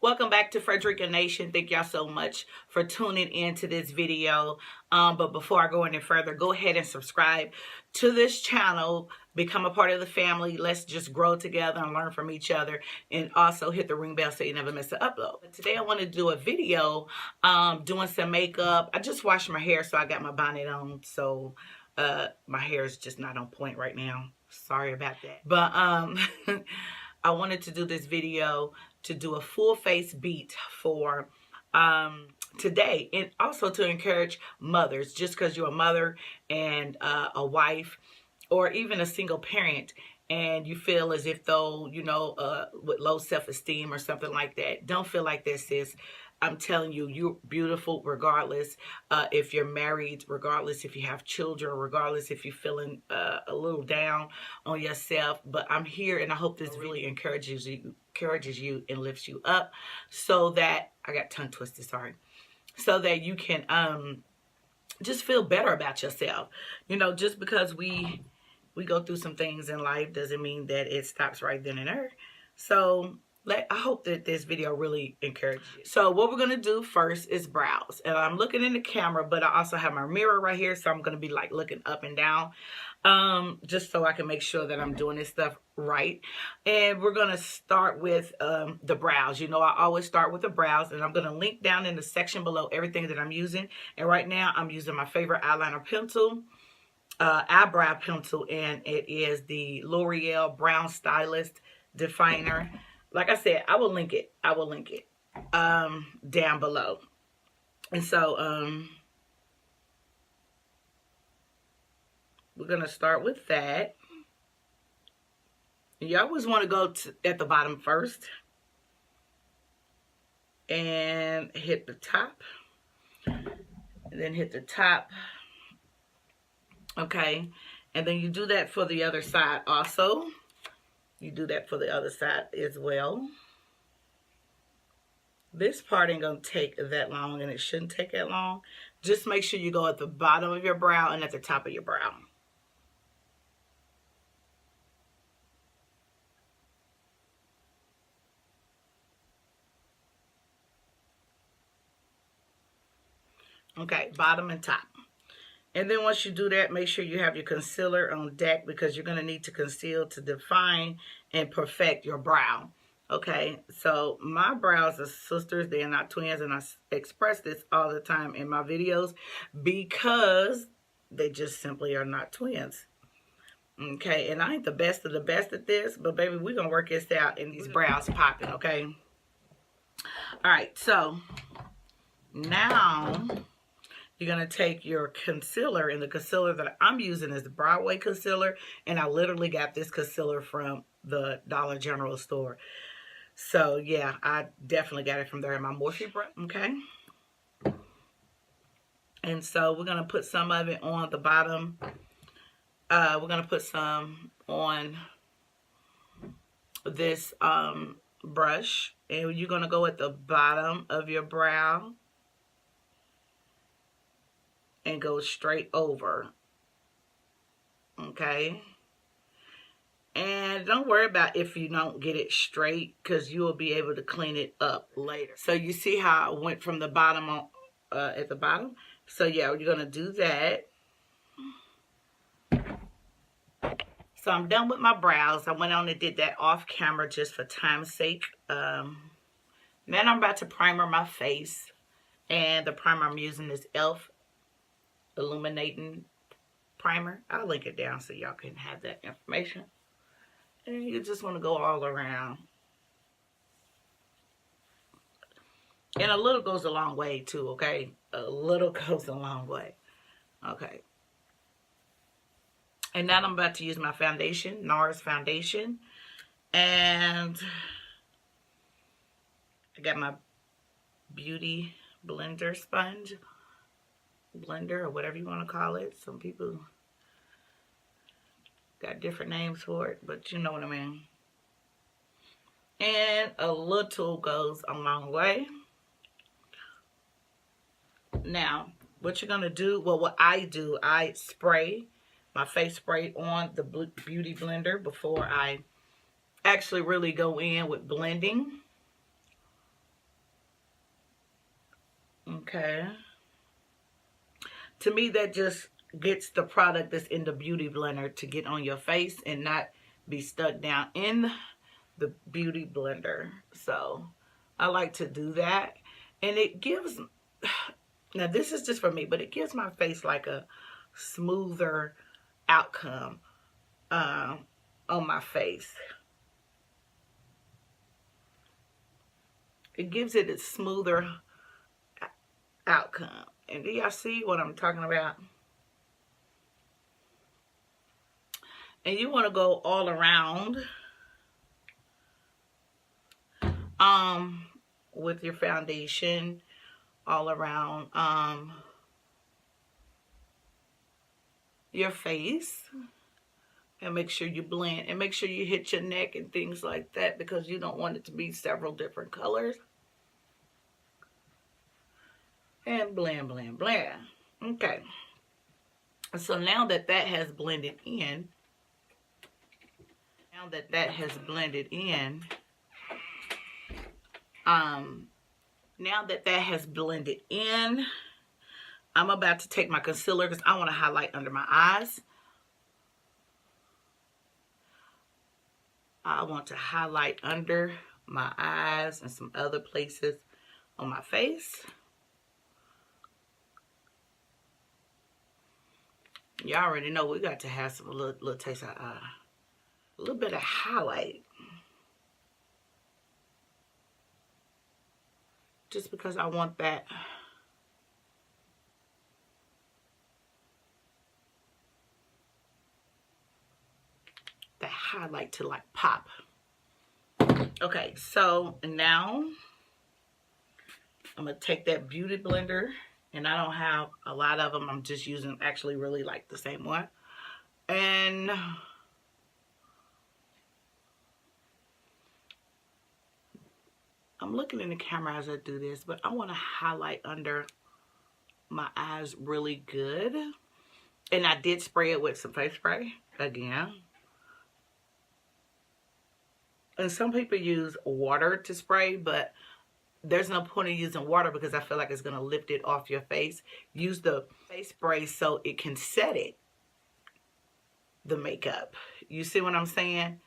Welcome back to Frederica Nation. Thank y'all so much for tuning into this video. But before I go any further, go ahead and subscribe to this channel. Become a part of the family. Let's just grow together and learn from each other. And also hit the ring bell so you never miss an upload. But today I want to do a video doing some makeup. I just washed my hair, so I got my bonnet on. So my hair is just not on point right now. Sorry about that. But I wanted to do this video to do a full face beat for today, and also to encourage mothers, just because you're a mother and a wife or even a single parent and you feel as if though, you know, with low self-esteem or something like that. Don't feel like this, sis. I'm telling you, you're beautiful regardless if you're married, regardless if you have children, regardless if you're feeling a little down on yourself. But I'm here, and I hope this really encourages you and lifts you up, so that I got tongue twisted, sorry, so that you can just feel better about yourself. You know, just because we go through some things in life doesn't mean that it stops right then and there. So I hope that this video really encourages you. So what we're going to do first is brows. And I'm looking in the camera, but I also have my mirror right here. So I'm going to be like looking up and down just so I can make sure that I'm doing this stuff right. And we're going to start with the brows. You know, I always start with the brows. And I'm going to link down in the section below everything that I'm using. And right now I'm using my favorite eyeliner pencil. Eyebrow pencil, and it is the L'Oreal Brown Stylist Definer. Like I said, I will link it down below. And so we're gonna start with that. You always want to go at the bottom first and hit the top, and then hit the top. Okay, and then you do that for the other side also. You do that for the other side as well. This part ain't gonna take that long, and it shouldn't take that long. Just make sure you go at the bottom of your brow and at the top of your brow. Okay, bottom and top. And then once you do that, make sure you have your concealer on deck, because you're going to need to conceal to define and perfect your brow. Okay, so my brows are sisters. They are not twins, and I express this all the time in my videos because they just simply are not twins. Okay, and I ain't the best of the best at this, but baby, we're going to work this out in these brows popping, okay? All right, so now you're going to take your concealer, and the concealer that I'm using is the Broadway concealer, and I literally got this concealer from the Dollar General store. So, yeah, I definitely got it from there in my Morphe brush, okay? And so we're going to put some of it on the bottom. We're going to put some on this brush, and you're going to go at the bottom of your brow and go straight over, okay? And don't worry about if you don't get it straight, because you will be able to clean it up later. So you see how I went from the bottom on, at the bottom? So yeah, you're gonna do that. So I'm done with my brows. I went on and did that off camera just for time's sake. Then I'm about to primer my face, and the primer I'm using is e.l.f. Illuminating primer. I'll link it down so y'all can have that information. And you just want to go all around. And a little goes a long way too, okay? A little goes a long way. Okay. And now I'm about to use my foundation, NARS foundation. And I got my beauty blender sponge. Blender, or whatever you want to call it. Some people got different names for it, but you know what I mean. And a little goes a long way. Now, what you're going to do, well, what I do, I spray my face spray on the beauty blender before I actually really go in with blending. Okay. To me, that just gets the product that's in the beauty blender to get on your face and not be stuck down in the beauty blender. So I like to do that. And it gives, now this is just for me, but it gives my face like a smoother outcome on my face. It gives it a smoother outcome. And do y'all see what I'm talking about? And you want to go all around with your foundation, all around your face, and make sure you blend, and make sure you hit your neck and things like that, because you don't want it to be several different colors. And blend, blend, blend. Okay. So now that that has blended in, now that that has blended in, I'm about to take my concealer because I want to highlight under my eyes. I want to highlight under my eyes and some other places on my face. Y'all already know we got to have some little taste of a little bit of highlight. Just because I want that highlight to like pop. Okay, so now I'm gonna take that beauty blender, and I don't have a lot of them. I'm just using actually really like the same one. And I'm looking in the camera as I do this, but I want to highlight under my eyes really good. And I did spray it with some face spray again. And some people use water to spray, but there's no point in using water because I feel like it's going to lift it off your face. Use the face spray so it can set it, the makeup. You see what I'm saying?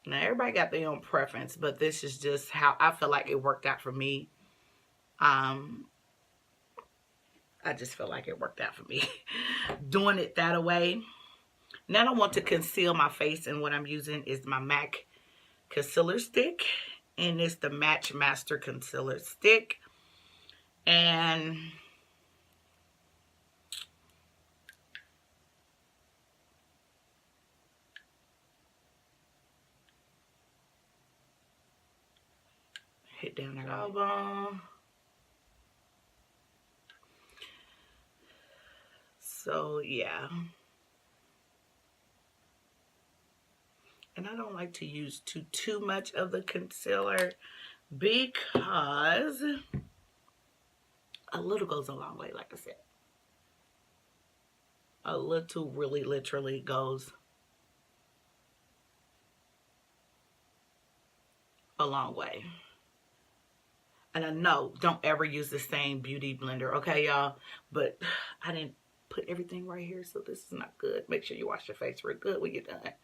Now, everybody got their own preference, but this is just how I feel like it worked out for me. I just feel like it worked out for me doing it that way. Now I want to conceal my face, and what I'm using is my MAC concealer stick, and it's the Match Master Concealer Stick. And hit down that elbow. So yeah. And I don't like to use too much of the concealer because a little goes a long way, like I said. A little really literally goes a long way. And I know, don't ever use the same beauty blender, okay, y'all? But I didn't put everything right here, so this is not good. Make sure you wash your face real good when you're done.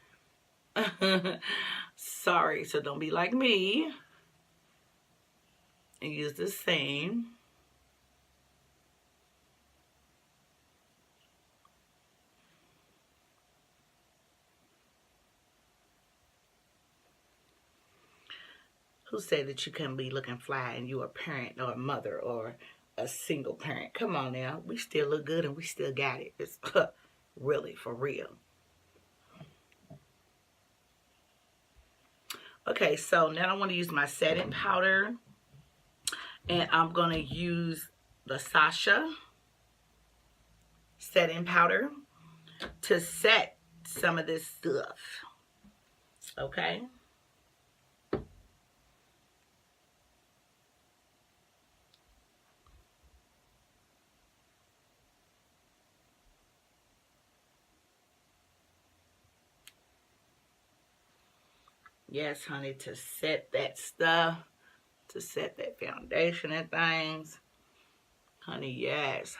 Sorry, so don't be like me and use the same. Who said that you couldn't be looking fly and you a parent or a mother or a single parent? Come on now, we still look good and we still got it. It's really for real. Okay, so now I want to use my setting powder, and I'm going to use the Sacha setting powder to set some of this stuff. Okay. Yes, honey, to set that stuff, to set that foundation and things. Honey, yes.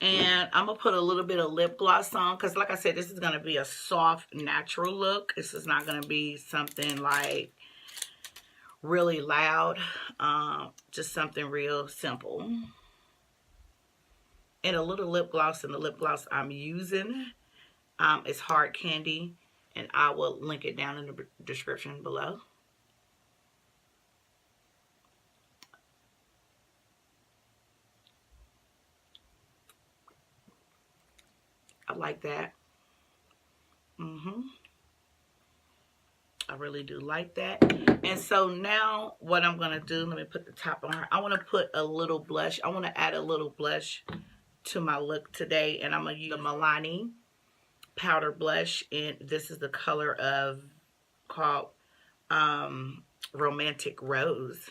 And I'm going to put a little bit of lip gloss on because, like I said, this is going to be a soft, natural look. This is not going to be something like really loud. Just something real simple. And a little lip gloss, and the lip gloss I'm using is Hard Candy. And I will link it down in the description below. I like that. I really do like that. And so now what I'm going to do, let me put the top on her. I want to put a little blush. I want to add a little blush to my look today. And I'm going to use the Milani powder blush. And this is the color of called Romantic Rose.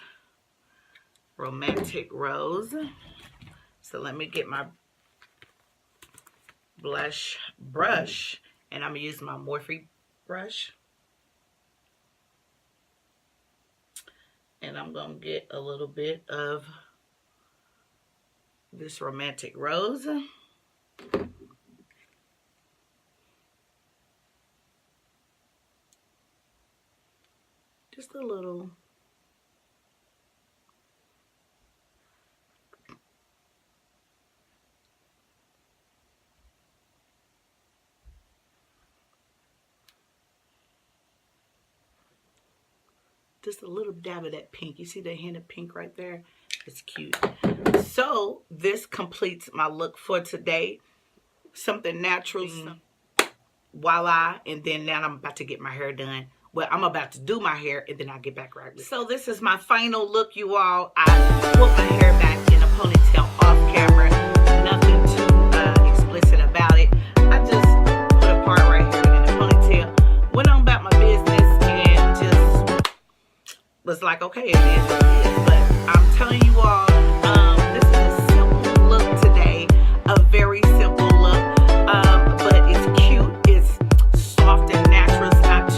Romantic Rose. So let me get my blush brush, and I'm going to use my Morphe brush. And I'm going to get a little bit of this Romantic Rose. Just a little. Just a little dab of that pink. You see the hint of pink right there? It's cute. So this completes my look for today. Something natural. Voila. And then now I'm about to get my hair done. Well, I'm about to do my hair and then I'll get back right with it. So this is my final look, you all. I put my hair back in a ponytail off camera. Nothing too explicit about it. I just put a part right here in a ponytail. Went on about my business and just was like, okay, it is what it is. But I'm telling you all, this is a simple look today. A very simple look. But it's cute. It's soft and natural. It's not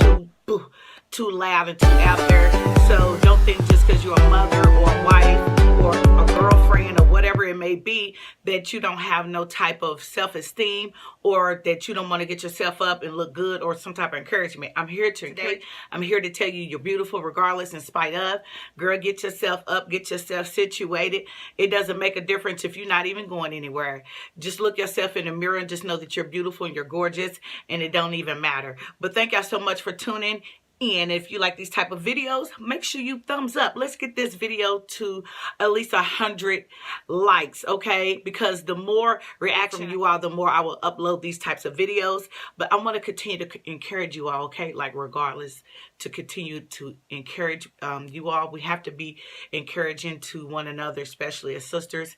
too loud and too out there. So don't think just because you're a mother or a wife or a girlfriend or whatever it may be that you don't have no type of self-esteem or that you don't want to get yourself up and look good or some type of encouragement. I'm here to encourage. I'm here to tell you you're beautiful regardless, in spite of. Girl, get yourself up, get yourself situated. It doesn't make a difference if you're not even going anywhere. Just look yourself in the mirror and just know that you're beautiful and you're gorgeous, and it don't even matter. But thank y'all so much for tuning in. If you like these type of videos, make sure you thumbs up. Let's get this video to at least 100 likes, okay? Because the more reaction you all, the more I will upload these types of videos. But I want to continue to encourage you all, okay? Like regardless, to continue to encourage you all. We have to be encouraging to one another, especially as sisters.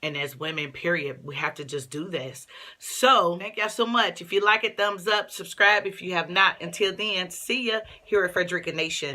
And as women, period, we have to just do this. So thank y'all so much. If you like it, thumbs up, subscribe if you have not. Until then, see ya here at Frederica Nation.